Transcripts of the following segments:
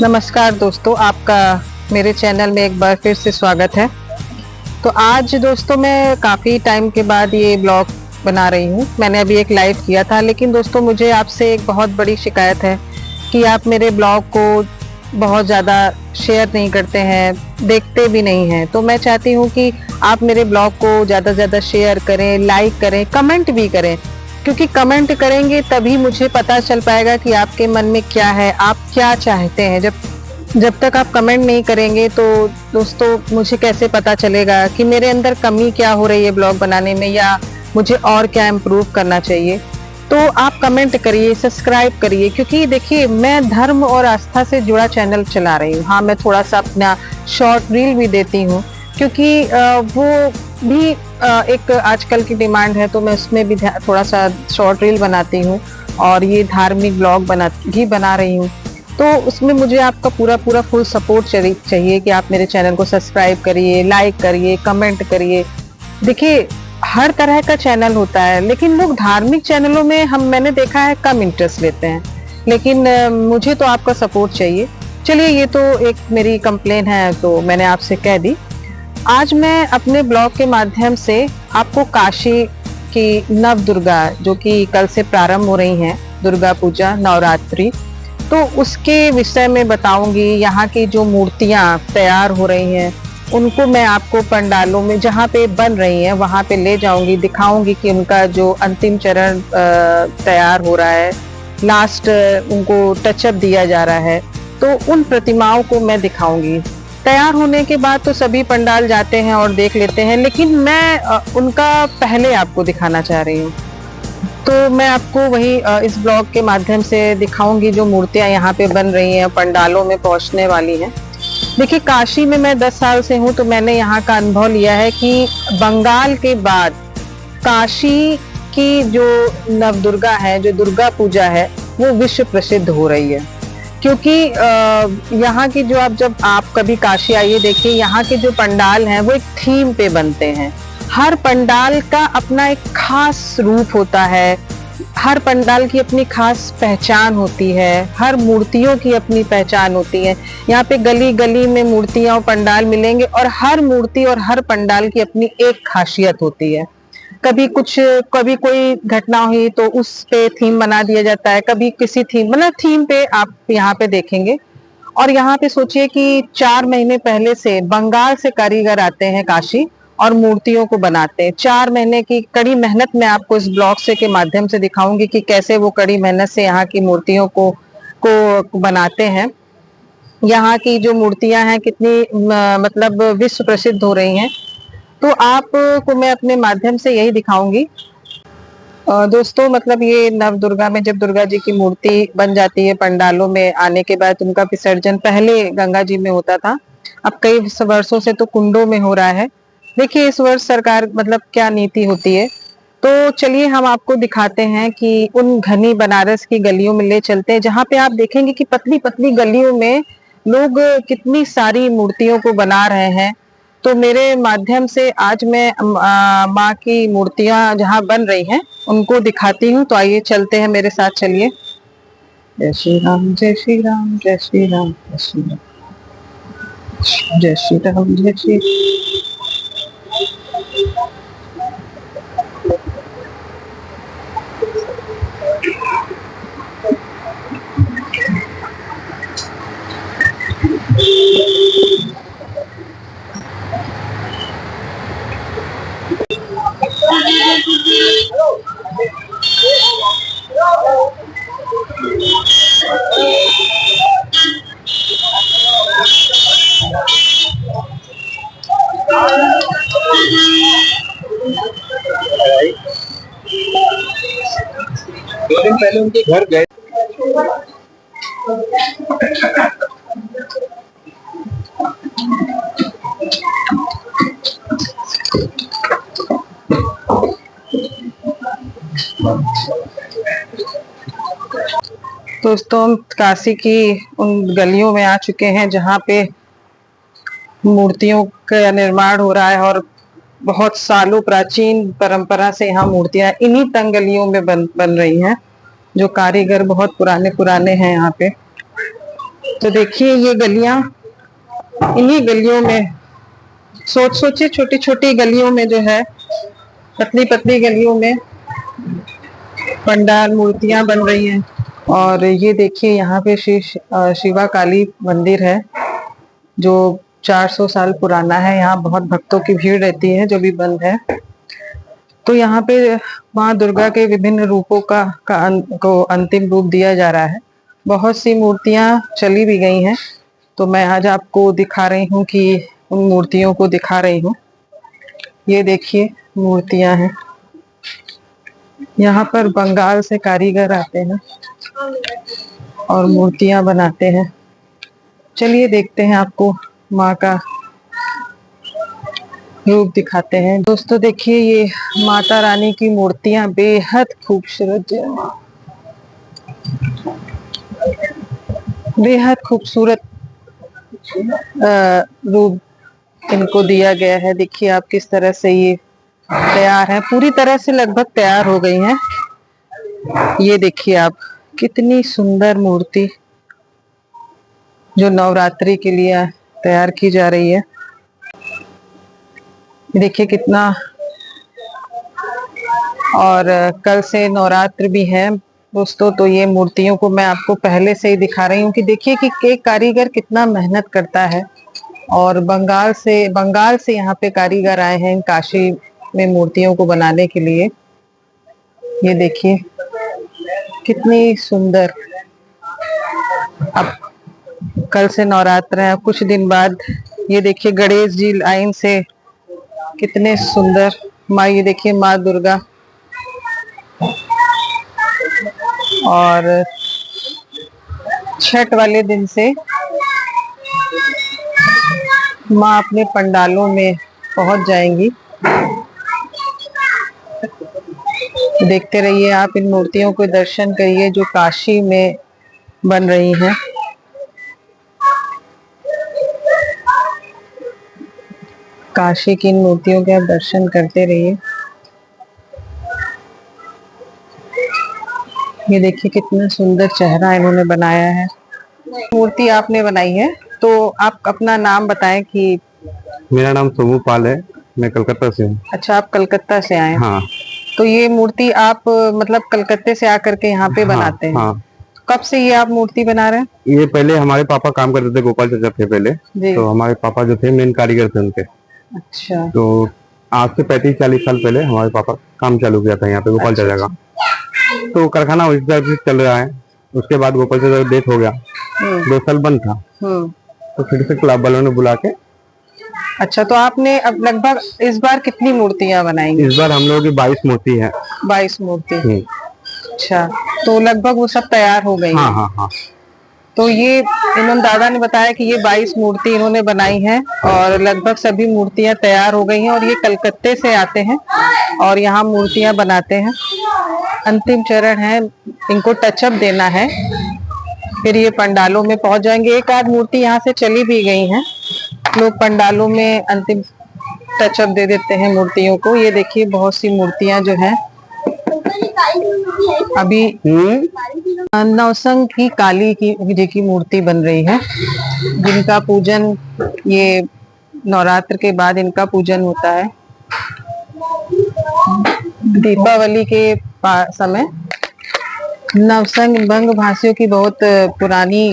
नमस्कार दोस्तों, आपका मेरे चैनल में एक बार फिर से स्वागत है। तो आज दोस्तों मैं काफ़ी टाइम के बाद ये ब्लॉग बना रही हूँ। मैंने अभी एक लाइव किया था, लेकिन दोस्तों मुझे आपसे एक बहुत बड़ी शिकायत है कि आप मेरे ब्लॉग को बहुत ज़्यादा शेयर नहीं करते हैं, देखते भी नहीं हैं। तो मैं चाहती हूँ कि आप मेरे ब्लॉग को ज़्यादा से ज़्यादा शेयर करें, लाइक करें, कमेंट भी करें, क्योंकि कमेंट करेंगे तभी मुझे पता चल पाएगा कि आपके मन में क्या है, आप क्या चाहते हैं। जब तक आप कमेंट नहीं करेंगे तो दोस्तों मुझे कैसे पता चलेगा कि मेरे अंदर कमी क्या हो रही है ब्लॉग बनाने में, या मुझे और क्या इम्प्रूव करना चाहिए। तो आप कमेंट करिए, सब्सक्राइब करिए, क्योंकि देखिए मैं धर्म और आस्था से जुड़ा चैनल चला रही हूँ। हाँ, मैं थोड़ा सा अपना शॉर्ट रील भी देती हूँ, क्योंकि वो भी एक आजकल की डिमांड है, तो मैं उसमें भी थोड़ा सा शॉर्ट रील बनाती हूँ और ये धार्मिक ब्लॉग बना रही हूँ। तो उसमें मुझे आपका पूरा फुल सपोर्ट चाहिए कि आप मेरे चैनल को सब्सक्राइब करिए, लाइक करिए, कमेंट करिए। देखिए हर तरह का चैनल होता है, लेकिन लोग धार्मिक चैनलों में मैंने देखा है कम इंटरेस्ट लेते हैं, लेकिन मुझे तो आपका सपोर्ट चाहिए। चलिए, ये तो एक मेरी कंप्लेन है, तो मैंने आपसे कह दी। आज मैं अपने ब्लॉग के माध्यम से आपको काशी की नव दुर्गा, जो कि कल से प्रारंभ हो रही हैं, दुर्गा पूजा नवरात्रि, तो उसके विषय में बताऊंगी। यहाँ की जो मूर्तियां तैयार हो रही हैं उनको मैं आपको पंडालों में जहाँ पे बन रही हैं वहां पे ले जाऊंगी, दिखाऊंगी कि उनका जो अंतिम चरण तैयार हो रहा है, लास्ट उनको टचअप दिया जा रहा है, तो उन प्रतिमाओं को मैं दिखाऊंगी। तैयार होने के बाद तो सभी पंडाल जाते हैं और देख लेते हैं, लेकिन मैं उनका पहले आपको दिखाना चाह रही हूँ। तो मैं आपको वही इस ब्लॉग के माध्यम से दिखाऊंगी जो मूर्तियां यहाँ पे बन रही हैं, पंडालों में पहुंचने वाली हैं। देखिए, काशी में मैं 10 साल से हूँ, तो मैंने यहाँ का अनुभव लिया है कि बंगाल के बाद काशी की जो नवदुर्गा है, जो दुर्गा पूजा है, वो विश्व प्रसिद्ध हो रही है। क्योंकि यहाँ की जो जब आप कभी काशी आइए, देखिए यहाँ के जो पंडाल हैं वो एक थीम पे बनते हैं। हर पंडाल का अपना एक खास रूप होता है, हर पंडाल की अपनी खास पहचान होती है, हर मूर्तियों की अपनी पहचान होती है। यहाँ पे गली गली में मूर्तियां और पंडाल मिलेंगे, और हर मूर्ति और हर पंडाल की अपनी एक खासियत होती है। कभी कोई घटना हुई तो उस पे थीम बना दिया जाता है, कभी किसी थीम पे आप यहाँ पे देखेंगे। और यहाँ पे सोचिए कि 4 महीने पहले से बंगाल से कारीगर आते हैं काशी और मूर्तियों को बनाते हैं। 4 महीने की कड़ी मेहनत मैं आपको इस ब्लॉग से के माध्यम से दिखाऊंगी कि कैसे वो कड़ी मेहनत से यहाँ की मूर्तियों को बनाते हैं। यहाँ की जो मूर्तियां हैं कितनी मतलब विश्व प्रसिद्ध हो रही हैं, तो आपको मैं अपने माध्यम से यही दिखाऊंगी। दोस्तों, मतलब ये नव दुर्गा में जब दुर्गा जी की मूर्ति बन जाती है, पंडालों में आने के बाद उनका विसर्जन पहले गंगा जी में होता था, अब कई वर्षों से तो कुंडों में हो रहा है। देखिए इस वर्ष सरकार मतलब क्या नीति होती है। तो चलिए हम आपको दिखाते हैं कि उन घनी बनारस की गलियों में ले चलते हैं, जहाँ पे आप देखेंगे कि पतली पतली गलियों में लोग कितनी सारी मूर्तियों को बना रहे हैं। तो मेरे माध्यम से आज मैं माँ की मूर्तियां जहाँ बन रही हैं उनको दिखाती हूँ। तो आइए चलते हैं मेरे साथ, चलिए। जय श्री राम, जय श्री राम, जय श्री राम, जय श्री राम, जय श्री राम, जय श्री। दो दिन पहले उनके घर गए। दोस्तों, हम काशी की उन गलियों में आ चुके हैं जहाँ पे मूर्तियों का निर्माण हो रहा है, और बहुत सालों प्राचीन परंपरा से यहाँ मूर्तियां इन्हीं तंग गलियों में बन रही हैं, जो कारीगर बहुत पुराने हैं यहाँ पे। तो देखिए ये गलियां, इन्हीं गलियों में सोचिए, छोटी छोटी गलियों में जो है, पतली पतली गलियों में पंडाल मूर्तियां बन रही हैं। और ये देखिए यहाँ पे शिवा काली मंदिर है जो 400 साल पुराना है। यहाँ बहुत भक्तों की भीड़ रहती है जो भी बंद है। तो यहाँ पे माँ दुर्गा के विभिन्न रूपों को अंतिम रूप दिया जा रहा है। बहुत सी मूर्तियां चली भी गई हैं, तो मैं आज आपको दिखा रही हूँ कि उन मूर्तियों को दिखा रही हूँ। ये देखिए मूर्तियां हैं। यहाँ पर बंगाल से कारीगर आते हैं और मूर्तियां बनाते हैं। चलिए देखते हैं, आपको माँ का रूप दिखाते हैं। दोस्तों देखिए ये माता रानी की मूर्तियां बेहद खूबसूरत, बेहद खूबसूरत रूप इनको दिया गया है। देखिए आप किस तरह से ये तैयार है, पूरी तरह से लगभग तैयार हो गई हैं। ये देखिए आप, कितनी सुंदर मूर्ति जो नवरात्रि के लिए तैयार की जा रही है। देखिए कितना, और कल से नवरात्र भी है दोस्तों। तो ये मूर्तियों को मैं आपको पहले से ही दिखा रही हूँ कि देखिए कि एक कारीगर कितना मेहनत करता है। और बंगाल से यहाँ पे कारीगर आए हैं काशी में मूर्तियों को बनाने के लिए। ये देखिए कितनी सुंदर। अब कल से नवरात्र है, कुछ दिन बाद ये देखिए गणेश जी लाइन से कितने सुंदर माँ। ये देखिए माँ दुर्गा, और छठ वाले दिन से माँ अपने पंडालों में पहुंच जाएंगी। देखते रहिए आप, इन मूर्तियों को दर्शन करिए जो काशी में बन रही हैं। काशी की इन मूर्तियों के आप दर्शन करते रहिए। ये देखिए कितना सुंदर चेहरा इन्होंने बनाया है। मूर्ति आपने बनाई है, तो आप अपना नाम बताएं कि। मेरा नाम सोमू पाल है, मैं कलकत्ता से हूँ। अच्छा, आप कलकत्ता से आए हैं। हाँ। तो ये मूर्ति आप मतलब कलकत्ते से आकर के यहाँ पे बनाते हैं? हाँ। कब से ये आप मूर्ति बना रहे हैं? ये पहले हमारे पापा काम करते थे, गोपाल चाचा थे पहले। तो हमारे पापा जो थे मेन कारीगर थे उनके। अच्छा। तो आज से 35-40 साल पहले हमारे पापा काम चालू किया था यहाँ पे गोपाल चाचा का। तो कारखाना उस तरह से चल रहा है। उसके बाद गोपाल चाचा का डेथ हो गया, 2 साल बंद था। तो फिर से क्लब वालों ने बुला के। अच्छा, तो आपने अब लगभग इस बार कितनी मूर्तियां बनाएंगे? इस बार हम लोगों की 22 मूर्ति है। 22 मूर्ति। अच्छा, तो लगभग वो सब तैयार हो गई? हाँ हाँ हाँ। तो ये इन्होंने, दादा ने बताया कि ये 22 मूर्ति इन्होंने बनाई है और लगभग सभी मूर्तियां तैयार हो गई हैं। और ये कलकत्ते से आते हैं और यहाँ मूर्तियां बनाते हैं। अंतिम चरण है, इनको टचअप देना है, फिर ये पंडालों में पहुंच जाएंगे। एक आध मूर्ति यहाँ से चली भी गई हैं, लोग पंडालों में अंतिम टचअप दे देते हैं मूर्तियों को। ये देखिए बहुत सी मूर्तियां जो हैं अभी नवसंग की काली जी की मूर्ति बन रही है, जिनका पूजन ये नवरात्र के बाद इनका पूजन होता है। दीपावली के समय नवसंग बंग भाषियों की बहुत पुरानी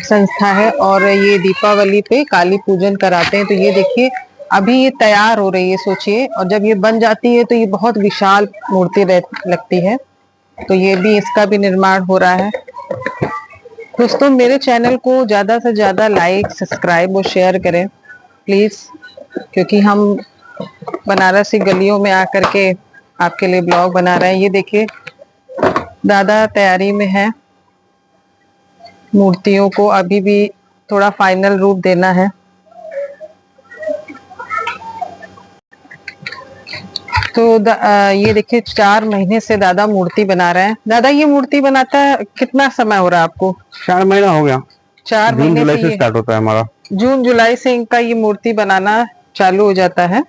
संस्था है और ये दीपावली पे काली पूजन कराते हैं। तो ये देखिए अभी ये तैयार हो रही है, सोचिए, और जब ये बन जाती है तो ये बहुत विशाल मूर्ति लगती है। तो ये भी, इसका भी निर्माण हो रहा है। दोस्तों मेरे चैनल को ज्यादा से ज्यादा लाइक, सब्सक्राइब और शेयर करें प्लीज, क्योंकि हम बनारसी गलियों में आकर के आपके लिए ब्लॉग बना रहे हैं। ये देखिए दादा तैयारी में है, मूर्तियों को अभी भी थोड़ा फाइनल रूप देना है। तो ये देखिए 4 महीने से दादा मूर्ति बना रहे हैं। दादा ये मूर्ति बनाता है कितना समय हो रहा है आपको? 4 महीना हो गया। 4 महीने जुलाई से स्टार्ट होता है हमारा। जून जुलाई से इनका ये मूर्ति बनाना चालू हो जाता है।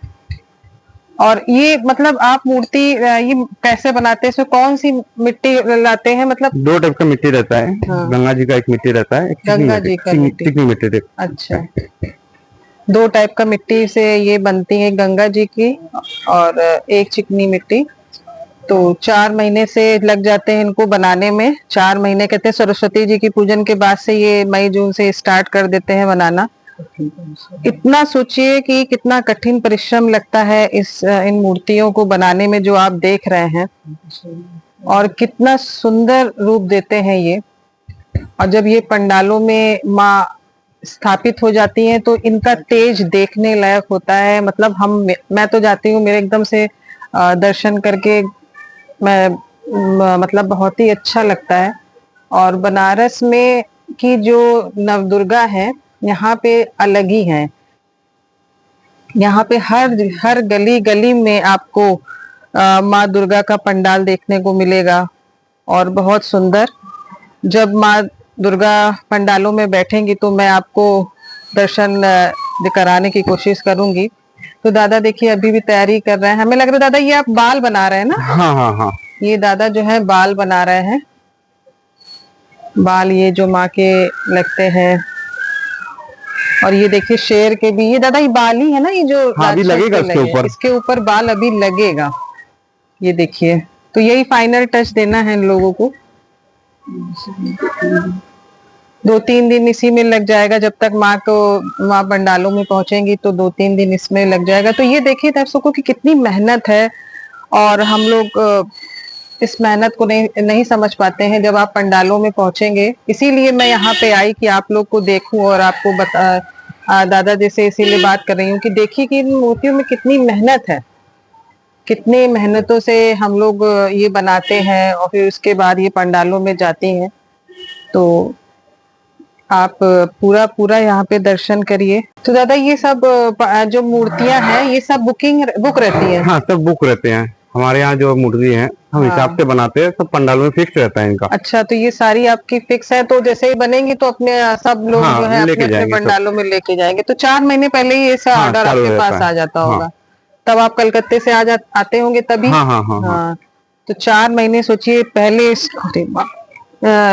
और ये मतलब आप मूर्ति ये कैसे बनाते हैं, इसमें कौन सी मिट्टी लाते हैं? मतलब 2 टाइप का मिट्टी रहता है। हाँ। गंगा जी का एक मिट्टी रहता है, एक गंगा जी का मिट्टी। चिकनी मिट्टी टाइप। अच्छा, 2 टाइप का मिट्टी से ये बनती है, गंगा जी की और एक चिकनी मिट्टी। तो 4 महीने से लग जाते हैं इनको बनाने में। 4 महीने कहते हैं, सरस्वती जी की पूजन के बाद से ये मई जून से स्टार्ट कर देते हैं बनाना। इतना सोचिए कि कितना कठिन परिश्रम लगता है इन मूर्तियों को बनाने में, जो आप देख रहे हैं, और कितना सुंदर रूप देते हैं ये। और जब ये पंडालों में माँ स्थापित हो जाती हैं तो इनका तेज देखने लायक होता है। मतलब मैं तो जाती हूँ, मेरे एकदम से दर्शन करके मतलब बहुत ही अच्छा लगता है। और बनारस में की जो नवदुर्गा है, यहाँ पे अलग ही है। यहाँ पे हर गली गली में आपको माँ दुर्गा का पंडाल देखने को मिलेगा, और बहुत सुंदर। जब माँ दुर्गा पंडालों में बैठेंगी तो मैं आपको दर्शन कराने की कोशिश करूंगी। तो दादा देखिए अभी भी तैयारी कर रहे हैं। हमें लग रहा है दादा ये आप बाल बना रहे हैं ना? हाँ हाँ हाँ, ये दादा जो है बाल बना रहे हैं। बाल ये जो माँ के लगते हैं। और ये देखिए शेर के भी, ये दादा ये बाल ही है ना, ये जो हाँ, अभी लगेगा इसके ऊपर बाल अभी लगेगा। ये देखिए, तो यही फाइनल टच देना है इन लोगों को। 2-3 दिन इसी में लग जाएगा, जब तक माँ पंडालों में पहुंचेंगी तो 2-3 दिन इसमें लग जाएगा। तो ये देखिए दर्शकों की कितनी मेहनत है, और हम लोग इस मेहनत को नहीं समझ पाते हैं जब आप पंडालों में पहुंचेंगे। इसीलिए मैं यहाँ पे आई कि आप लोग को देखूं और आपको दादा जी से इसीलिए बात कर रही हूँ कि देखिए कि इन मूर्तियों में कितनी मेहनत है, कितनी मेहनतों से हम लोग ये बनाते हैं, और फिर उसके बाद ये पंडालों में जाती हैं। तो आप पूरा पूरा यहाँ पे दर्शन करिए। तो दादा ये सब जो मूर्तियां हैं ये सब बुक रहती है? हाँ, सब बुक रहते हैं। हमारे यहाँ जो मूर्ति है हम हिसाब से बनाते हैं, सब पंडाल में फिक्स रहता है इनका। अच्छा, तो ये सारी आपकी फिक्स है, तो जैसे ही बनेंगी तो अपने सब लोग हाँ, जो है अपने अपने पंडालों में लेके जाएंगे। तो 4 महीने पहले ही ऐसा ऑर्डर आपके पास आ जाता होगा। तब आप कलकत्ते से आते होंगे तभी? हाँ हाँ हाँ हाँ। तो 4 महीने सोचिए पहले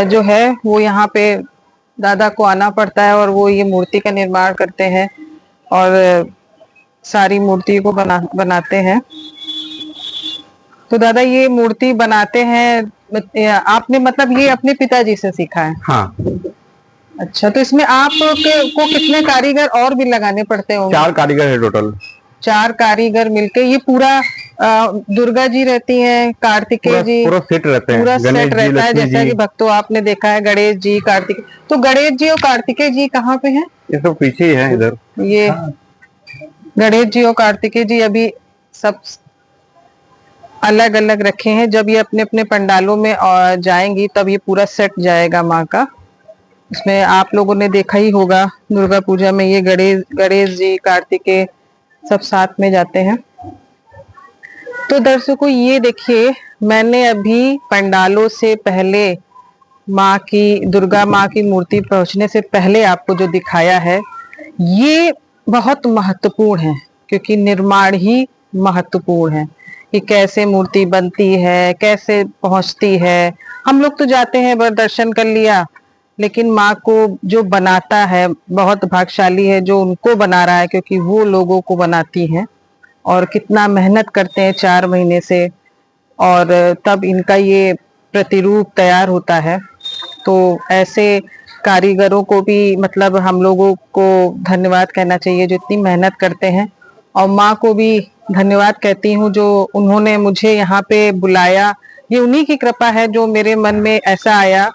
जो है वो यहाँ पे दादा को आना पड़ता है, और वो ये मूर्ति का निर्माण करते हैं और सारी मूर्ति को बनाते हैं। तो दादा ये मूर्ति बनाते हैं आपने, मतलब ये अपने पिताजी से सीखा है? हाँ। अच्छा, तो इसमें आप को कितने कारीगर और भी लगाने पड़ते होंगे? 4 कारीगर है टोटल। 4 कारीगर मिलके ये पूरा दुर्गा जी रहती हैं, कार्तिकेय जी, पूरा सेट रहते हैं, पूरा सेट रहता है। जैसा कि भक्तों आपने देखा है, गणेश जी, कार्तिकेय। तो गणेश जी और कार्तिकेय जी कहाँ पे हैं? ये सब पीछे ही है इधर। ये गणेश जी और कार्तिकेय जी अभी सब अलग अलग रखे हैं। जब ये अपने अपने पंडालों में जाएंगी तब ये पूरा सेट जाएगा माँ का। इसमें आप लोगों ने देखा ही होगा दुर्गा पूजा में, ये गणेश जी, कार्तिकेय सब साथ में जाते हैं। तो दर्शकों ये देखिए, मैंने अभी पंडालों से पहले दुर्गा माँ की मूर्ति पहुंचने से पहले आपको जो दिखाया है, ये बहुत महत्वपूर्ण है, क्योंकि निर्माण ही महत्वपूर्ण है कि कैसे मूर्ति बनती है, कैसे पहुंचती है। हम लोग तो जाते हैं, बस दर्शन कर लिया, लेकिन माँ को जो बनाता है बहुत भाग्यशाली है जो उनको बना रहा है, क्योंकि वो लोगों को बनाती है और कितना मेहनत करते हैं 4 महीने से, और तब इनका ये प्रतिरूप तैयार होता है। तो ऐसे कारीगरों को भी मतलब हम लोगों को धन्यवाद कहना चाहिए जो इतनी मेहनत करते हैं, और माँ को भी धन्यवाद कहती हूँ जो उन्होंने मुझे यहाँ पे बुलाया। ये उन्हीं की कृपा है जो मेरे मन में ऐसा आया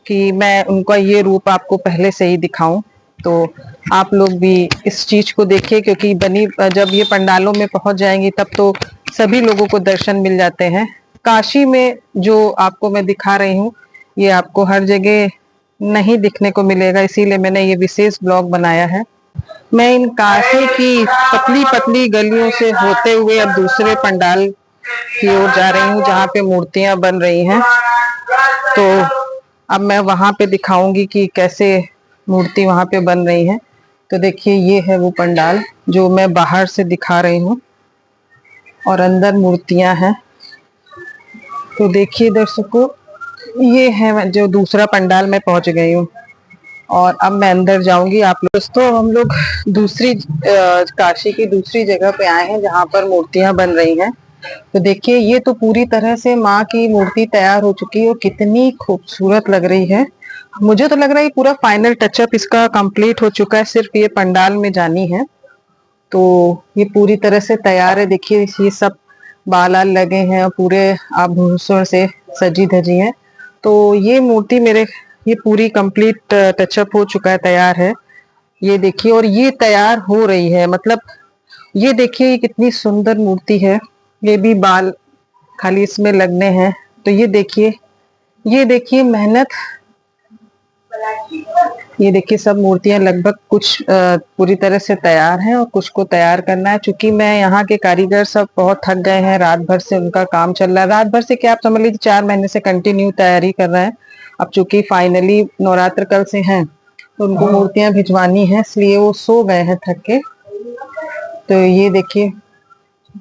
कि मैं उनका ये रूप आपको पहले से ही दिखाऊं। तो आप लोग भी इस चीज को देखिए, क्योंकि जब ये पंडालों में पहुंच जाएंगी तब तो सभी लोगों को दर्शन मिल जाते हैं। काशी में जो आपको मैं दिखा रही हूँ ये आपको हर जगह नहीं दिखने को मिलेगा, इसीलिए मैंने ये विशेष ब्लॉग बनाया है। मैं इन काशी की पतली पतली गलियों से होते हुए अब दूसरे पंडाल की ओर जा रही हूँ जहाँ पे मूर्तियां बन रही हैं। तो अब मैं वहां पे दिखाऊंगी कि कैसे मूर्ति वहां पे बन रही है। तो देखिए ये है वो पंडाल जो मैं बाहर से दिखा रही हूँ। और अंदर मूर्तियां हैं। तो देखिए दर्शकों, ये है जो दूसरा पंडाल में पहुंच गई हूँ और अब मैं अंदर जाऊंगी। आप लोग दोस्तों, हम लोग दूसरी काशी की दूसरी जगह पे आए हैं जहां पर मूर्तियां बन रही हैं। तो देखिए, ये तो पूरी तरह से माँ की मूर्ति तैयार हो चुकी है और कितनी खूबसूरत लग रही है। मुझे तो लग रहा है पूरा फाइनल टचअप इसका कंप्लीट हो चुका है, सिर्फ ये पंडाल में जानी है। तो ये पूरी तरह से तैयार है। देखिए, ये सब बाल लगे हैं और पूरे आभूषण से सजी धजी है। तो ये मूर्ति ये पूरी कंप्लीट टचअप हो चुका है, तैयार है। ये देखिए, और ये तैयार हो रही है, मतलब ये देखिए ये कितनी सुंदर मूर्ति है। ये भी बाल खाली इसमें लगने हैं। तो ये देखिए मेहनत। ये देखिए, सब मूर्तियां लगभग कुछ पूरी तरह से तैयार हैं और कुछ को तैयार करना है। चूंकि मैं यहाँ के कारीगर सब बहुत थक गए हैं, रात भर से उनका काम चल रहा है। रात भर से क्या, आप समझ लीजिए 4 महीने से कंटिन्यू तैयारी कर रहे हैं। अब चूंकि फाइनली नवरात्र कल से हैं तो उनको मूर्तियां भिजवानी है, इसलिए वो सो गए हैं थक के। तो ये देखिए,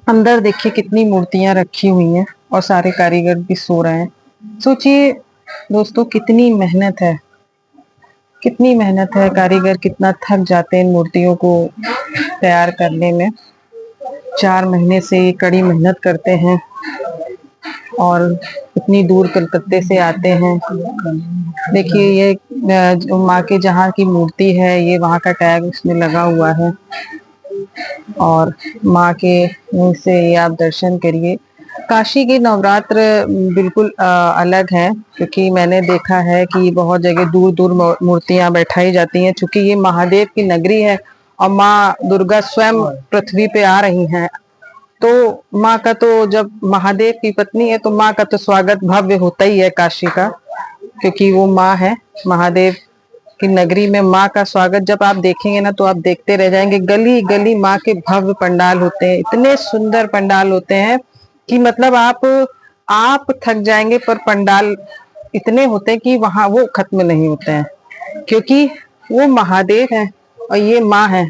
अंदर देखिए कितनी मूर्तियां रखी हुई हैं और सारे कारीगर भी सो रहे हैं। सोचिए दोस्तों, कितनी मेहनत है, कितनी मेहनत है। कारीगर कितना थक जाते हैं इन मूर्तियों को तैयार करने में। 4 महीने से ये कड़ी मेहनत करते हैं और इतनी दूर कलकत्ते से आते हैं। देखिए, ये माँ के जहाँ की मूर्ति है, ये वहाँ का टैग उसमें लगा हुआ है और माँ के मुंह से ये आप दर्शन करिए। काशी के नवरात्र बिल्कुल अलग है, क्योंकि मैंने देखा है कि बहुत जगह दूर दूर मूर्तियां बैठाई जाती हैं। चूंकि ये महादेव की नगरी है और माँ दुर्गा स्वयं पृथ्वी पे आ रही हैं, तो माँ का तो, जब महादेव की पत्नी है तो माँ का तो स्वागत भव्य होता ही है काशी का, क्योंकि वो माँ है। महादेव की नगरी में माँ का स्वागत जब आप देखेंगे ना तो आप देखते रह जाएंगे। गली गली माँ के भव्य पंडाल होते हैं, इतने सुंदर पंडाल होते हैं कि मतलब आप थक जाएंगे। पर पंडाल इतने होते हैं कि वहां वो खत्म नहीं होते हैं, क्योंकि वो महादेव है और ये माँ है।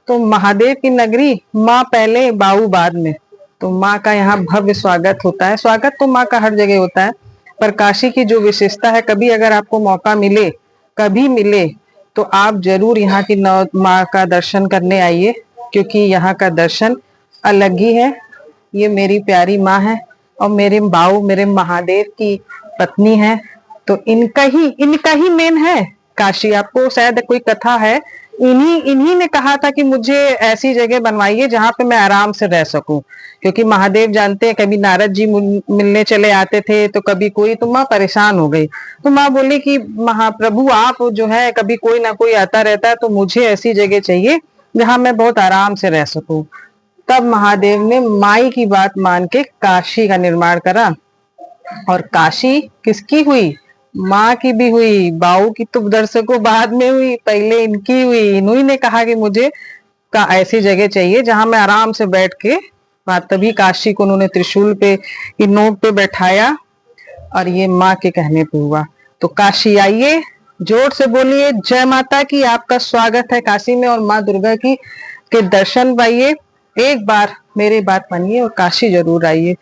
तो महादेव की नगरी, माँ पहले बाऊ बाद में। तो माँ का यहाँ भव्य स्वागत होता है। स्वागत तो माँ का हर जगह होता है, पर काशी की जो विशेषता है, कभी अगर आपको मौका मिले, कभी मिले, तो आप जरूर यहाँ की माँ का दर्शन करने आइए, क्योंकि यहाँ का दर्शन अलग ही है। ये मेरी प्यारी माँ है और मेरे बाऊ, मेरे महादेव की पत्नी है। तो इनका ही मेन है काशी। आपको शायद कोई कथा है, इन्हीं ने कहा था कि मुझे ऐसी जगह बनवाइए जहां पे मैं आराम से रह सकूं, क्योंकि महादेव जानते हैं, कभी नारद जी मिलने चले आते थे तो कभी कोई। तो माँ परेशान हो गई, तो माँ बोली कि महाप्रभु आप जो है, कभी कोई ना कोई आता रहता है, तो मुझे ऐसी जगह चाहिए जहां मैं बहुत आराम से रह सकूं। तब महादेव ने माई की बात मान के काशी का निर्माण करा। और काशी किसकी हुई? माँ की भी हुई। बाऊ की तो दर्शकों बाद में हुई, पहले इनकी हुई। इन्हीं ने कहा कि मुझे ऐसी जगह चाहिए जहां मैं आराम से बैठ के बात। तभी काशी को उन्होंने त्रिशूल पे की नोक पे बैठाया और ये माँ के कहने पे हुआ। तो काशी आइए, जोर से बोलिए जय माता की। आपका स्वागत है काशी में और माँ दुर्गा की के दर्शन पाइए। एक बार मेरी बात मानिए और काशी जरूर आइए।